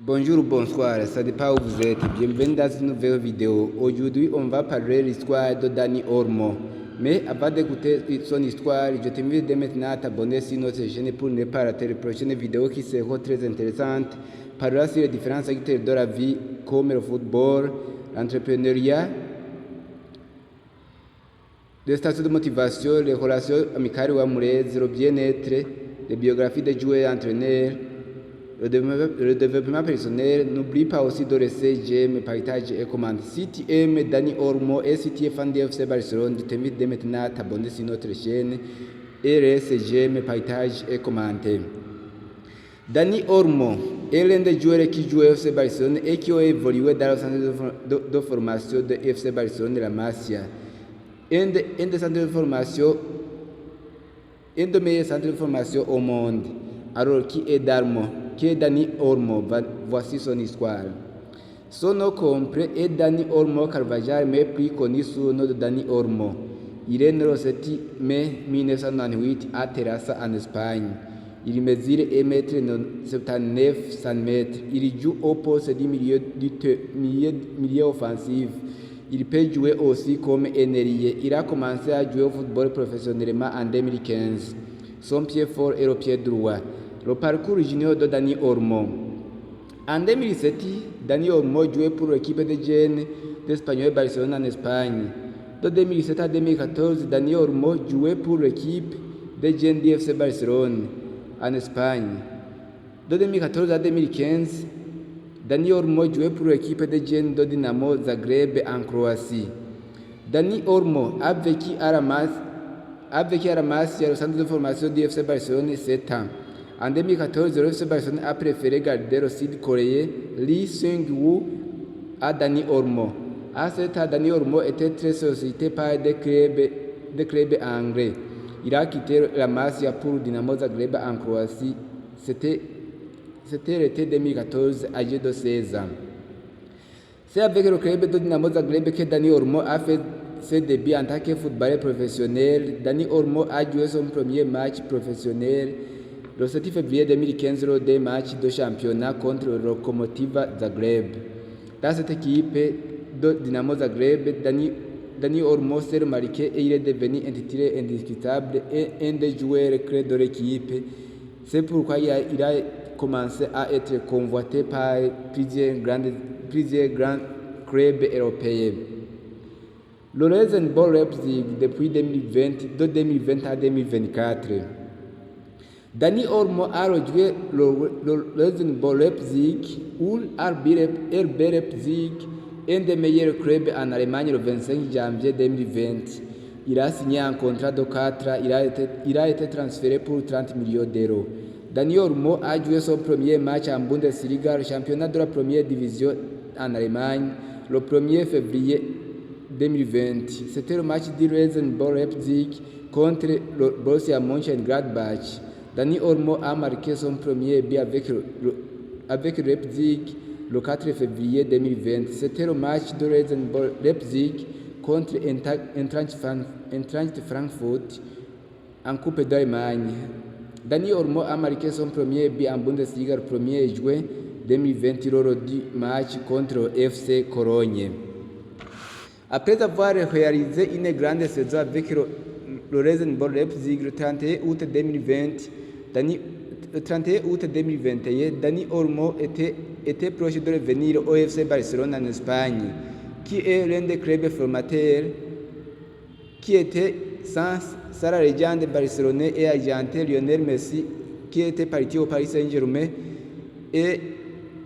Bonjour, bonsoir, ça dépend où vous êtes. Bienvenue dans une nouvelle vidéo. Aujourd'hui, on va parler de l'histoire de Dani Olmo. Mais avant d'écouter son histoire, je t'invite dès maintenant à t'abonner sur notre chaîne pour ne pas rater les prochaines vidéos qui seront très intéressantes. Parlera sur les différents secteurs de la vie comme le football, l'entrepreneuriat, les stations de motivation, les relations amicales ou amoureuses, le bien-être, les biographies des joueurs et entraîneurs, le développement personnel. N'oublie pas aussi de laisser j'aime, partage et commente. Si tu aimes Dani Olmo et si tu es fan de FC Barcelone, je t'invite dès maintenant à t'abonner sur notre chaîne et laisse j'aime, partage et commente. Dani Olmo est l'un des joueurs qui joue au FC Barcelone et qui a évolué dans le centre de formation de FC Barcelone de la Masia. Un des centres de formation, un des meilleurs centres de formation au monde. Alors, qui est Dani Olmo? Voici son histoire. Son nom complet est Dani Olmo Carvajal, mais plus connu sous le nom de Dani Olmo. Il est né le 7 mai 1998 à Terrassa, en Espagne. Il mesure 1,79 m. Il joue au poste du milieu offensif. Il peut jouer aussi comme ailier. Il a commencé à jouer au football professionnellement en 2015. Son pied fort est le pied droit. Le parcours junior de Dani Olmo. En 2007, Dani Olmo jouait pour l'équipe de jeunes d'Espanyol Barcelone en Espagne. De 2007 à 2014, Dani Olmo jouait pour l'équipe de jeunes du FC Barcelone en Espagne. De 2014 à 2015, Dani Olmo jouait pour l'équipe de jeunes de Dinamo Zagreb en Croatie. Dani Olmo a vécu à la Masia, le centre de formation du FC Barcelone, 7 ans. En 2014, le FC Barcelone a préféré garder le Sud-Coréen Lee Seung-woo à Dani Olmo. À ce temps, Dani Olmo était très sollicité par des clubs anglais. Il a quitté la Masia pour Dinamo Zagreb en Croatie. C'était l'été 2014, âgé de 16 ans. C'est avec le club de Dinamo Zagreb que Dani Olmo a fait ses débuts en tant que footballeur professionnel. Dani Olmo a joué son premier match professionnel le 7 février 2015 lors des matchs de championnat contre le Lokomotiva Zagreb. Dans cette équipe de Dinamo Zagreb, Dani Olmo s'est remarqué et il est devenu un titulaire indiscutable et un des joueurs clés de l'équipe. C'est pourquoi il a commencé à être convoité par plusieurs grands clubs européens. Le Red Bull Leipzig depuis 2020 à 2024. Dani Olmo a rejoint le Red Bull Leipzig ou RB Leipzig, un des meilleurs clubs en Allemagne, le 25 janvier 2020. Il a signé un contrat de 4 ans. Il a été transféré pour 30 millions d'euros. Dani Olmo a joué son premier match en Bundesliga, le championnat de la première division en Allemagne, le 1er février 2020. C'était le match du Red Bull Leipzig contre le Borussia Mönchengladbach. Dani Olmo a marqué son premier but avec Leipzig le 4 février 2020. C'était le match de Red Bull Leipzig contre Eintracht Frankfurt en Coupe d'Allemagne. Dani Olmo a marqué son premier but en Bundesliga le 1er juin 2020 lors du match contre FC Cologne. Après avoir réalisé une grande saison avec le Red Bull Leipzig le 31 août 2020, le 31 août 2021, Dani Olmo était proche de revenir au FC Barcelone en Espagne, qui est l'un des clubs formateurs qui était sans la légende barcelonaise et argentin Lionel Messi, qui était parti au Paris Saint-Germain, et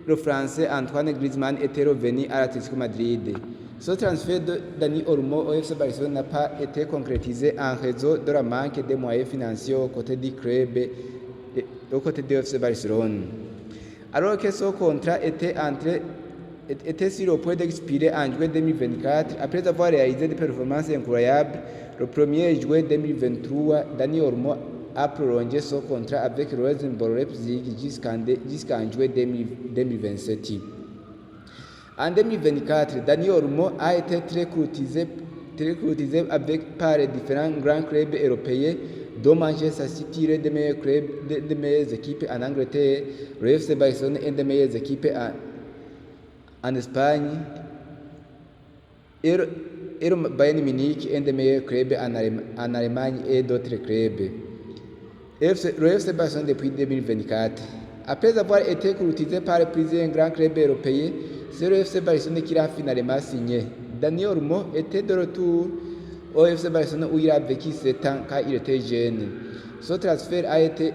le français Antoine Griezmann était revenu à l'Atlético Madrid. Ce transfert de Dani Olmo au FC Barcelone n'a pas été concrétisé en raison de la manque de moyens financiers aux côtés du club et aux côtés du FC Barcelone. Alors que son contrat était sur le point d'expirer en juillet 2024, après avoir réalisé des performances incroyables, le 1er juillet 2023, Dani Olmo a prolongé son contrat avec le Red Bull Leipzig jusqu'en juillet 2027. En 2024, Dani Olmo a été très courtisé par les différents grands clubs européens, dont Manchester City, l'un des meilleurs clubs, des meilleures équipes en Angleterre, le FC Barcelone, une des meilleures équipes en Espagne, et le Bayern Munich, un des meilleurs clubs en Allemagne et d'autres clubs. Le FC Barcelone depuis 2024. Après avoir été courtisé par plusieurs grands clubs européens, c'est le FC Barcelone qui l'a finalement signé. Dani Olmo était de retour au FC Barcelone où il a vécu 7 ans quand il était jeune. Son transfert a été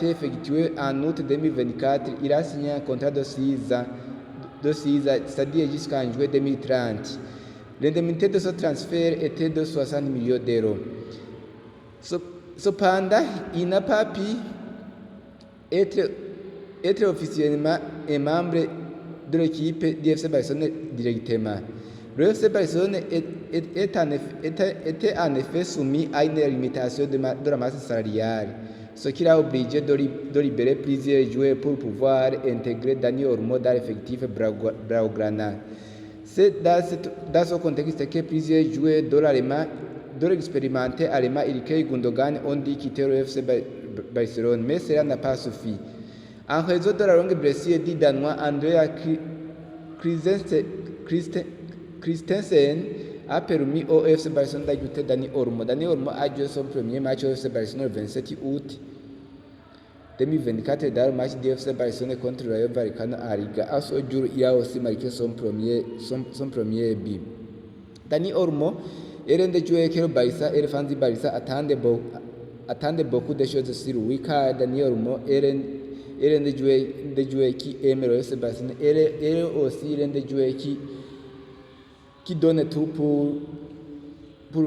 effectué en août 2024. Il a signé un contrat de 6 ans, c'est-à-dire jusqu'en juillet 2030. L'indemnité de ce transfert était de 60 millions d'euros. Cependant, il n'a pas pu être officiellement un membre de l'équipe du FC Barcelone directement. Le FC Barcelone était en effet soumis à une limitation de la masse salariale, ce qui l'a obligé de libérer plusieurs joueurs pour pouvoir intégrer Dani Olmo dans l'effectif Blaugrana. C'est dans ce contexte que plusieurs joueurs de l'expérimenté allemand Ilkay Gundogan ont dû quitter le FC Barcelone, mais cela n'a pas suffi. En raison de la longue blessure du Danois Andrea Christensen a permis au FC Barcelone d'ajouter Dani Olmo. Dani Olmo a joué son premier match au FC Barcelone le 27 août 2024 dans le match du FC Barcelone contre le Rayo Vallecano à Liga. À ce jour, il a aussi marqué son premier but. Dani Olmo est l'un des joueurs que le Barça et les fans du Barça attendent beaucoup de choses sur lui, car Dani Olmo est l'un des joueurs qui aiment le FC Barcelone. Il est aussi l'un des joueurs qui donne tout pour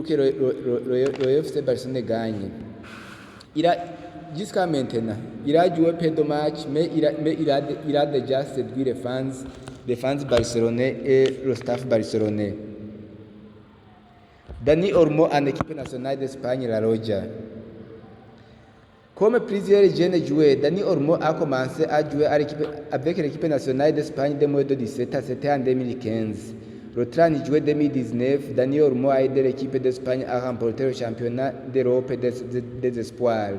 que le FC Barcelone gagne. Jusqu'à maintenant, il a joué peu de matchs, mais il a déjà séduit les fans barcelonais et le staff barcelonais. Dani Olmo en équipe nationale d'Espagne, la Roja. Comme plusieurs jeunes joueurs, Dani Olmo a commencé à jouer avec l'équipe nationale d'Espagne de moins de 17 ans, c'était en 2015. Le 30 juillet 2019, Dani Olmo a aidé l'équipe d'Espagne à remporter le championnat d'Europe des espoirs.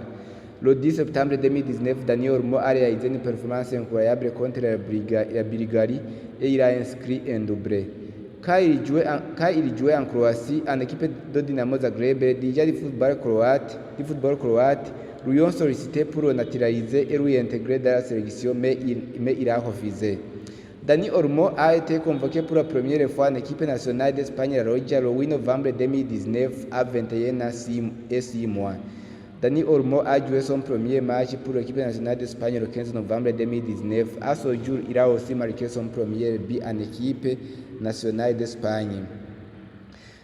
Le 10 septembre 2019, Dani Olmo a réalisé une performance incroyable contre la Bulgarie et il a inscrit un doublé. Quand il jouait en Croatie, en équipe de Dinamo Zagreb, déjà du football croate, lui ont sollicité pour le naturaliser et lui intégrer dans la sélection, mais il a refusé. Dani Olmo a été convoqué pour la première fois en équipe nationale d'Espagne la Roja le 8 novembre 2019 à 21 ans et 6 mois. Dani Olmo a joué son premier match pour l'équipe nationale d'Espagne le 15 novembre 2019. À ce jour, il a aussi marqué son premier but en équipe nationale d'Espagne.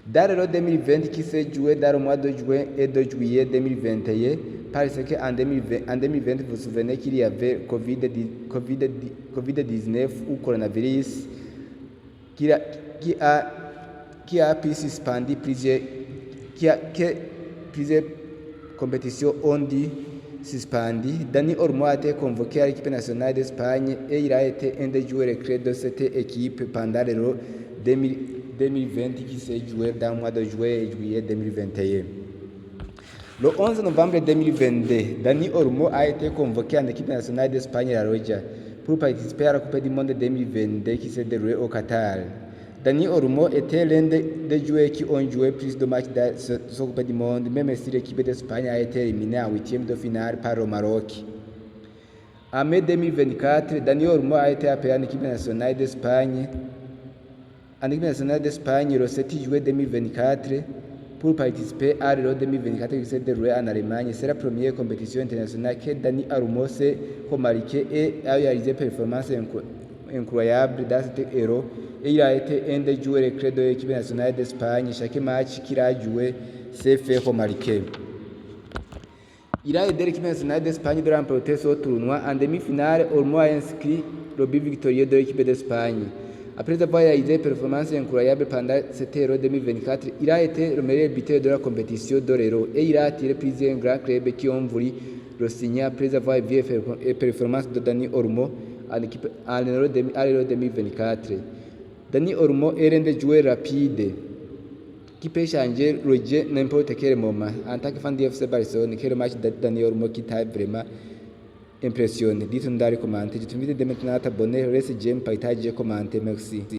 Dans l'Euro 2020 qui s'est joué dans le mois de juin et de juillet 2021, parce qu'en 2020, vous vous souvenez qu'il y avait Covid-19 ou coronavirus qui a pu suspendre plusieurs compétitions ont dû suspendre. Dani Olmo a été convoqué à l'équipe nationale d'Espagne et il a été un des joueurs clés de cette équipe pendant l'Euro 2020 qui s'est joué dans le mois de juillet et juillet 2021. Le 11 novembre 2022, Dani Olmo a été convoqué en équipe nationale d'Espagne la Roja pour participer à la Coupe du Monde 2022 qui s'est déroulée au Qatar. Dani Olmo était l'un des joueurs qui ont joué plus de matchs dans cette Coupe du Monde, même si l'équipe d'Espagne a été éliminée en huitième de finale par le Maroc. En mai 2024, Dani Olmo a été appelé en équipe nationale d'Espagne. Le 7 juillet 2024 pour participer à l'Euro 2024 qui s'est déroulé en Allemagne. C'est la première compétition internationale que Dani Olmo s'est remarqué et a réalisé une performance incroyable dans cet Euro. Et il a été un des joueurs clés de l'équipe nationale d'Espagne. Chaque match qu'il a joué s'est fait remarquer. Il a aidé l'équipe nationale d'Espagne de remporter ce tournoi. En demi-finale, Olmo a inscrit le but victorieux de l'équipe d'Espagne. Après avoir réalisé une performance incroyable pendant cet Euro 2024, il a été le meilleur buteur de la compétition de l'Euro et il a attiré plusieurs grands clubs qui ont voulu le signer après avoir vu les performances de Dani Olmo à l'Euro 2024. Dani Olmo est l'un des joueurs rapides qui peut changer le jeu n'importe quel moment. En tant que fan du FC Barcelone, quel match de Dani Olmo qui t'a vraiment impressionné? Dites-nous dans les commentaires. Je t'invite dès maintenant à t'abonner. Reste j'aime, partage, commenter. Merci.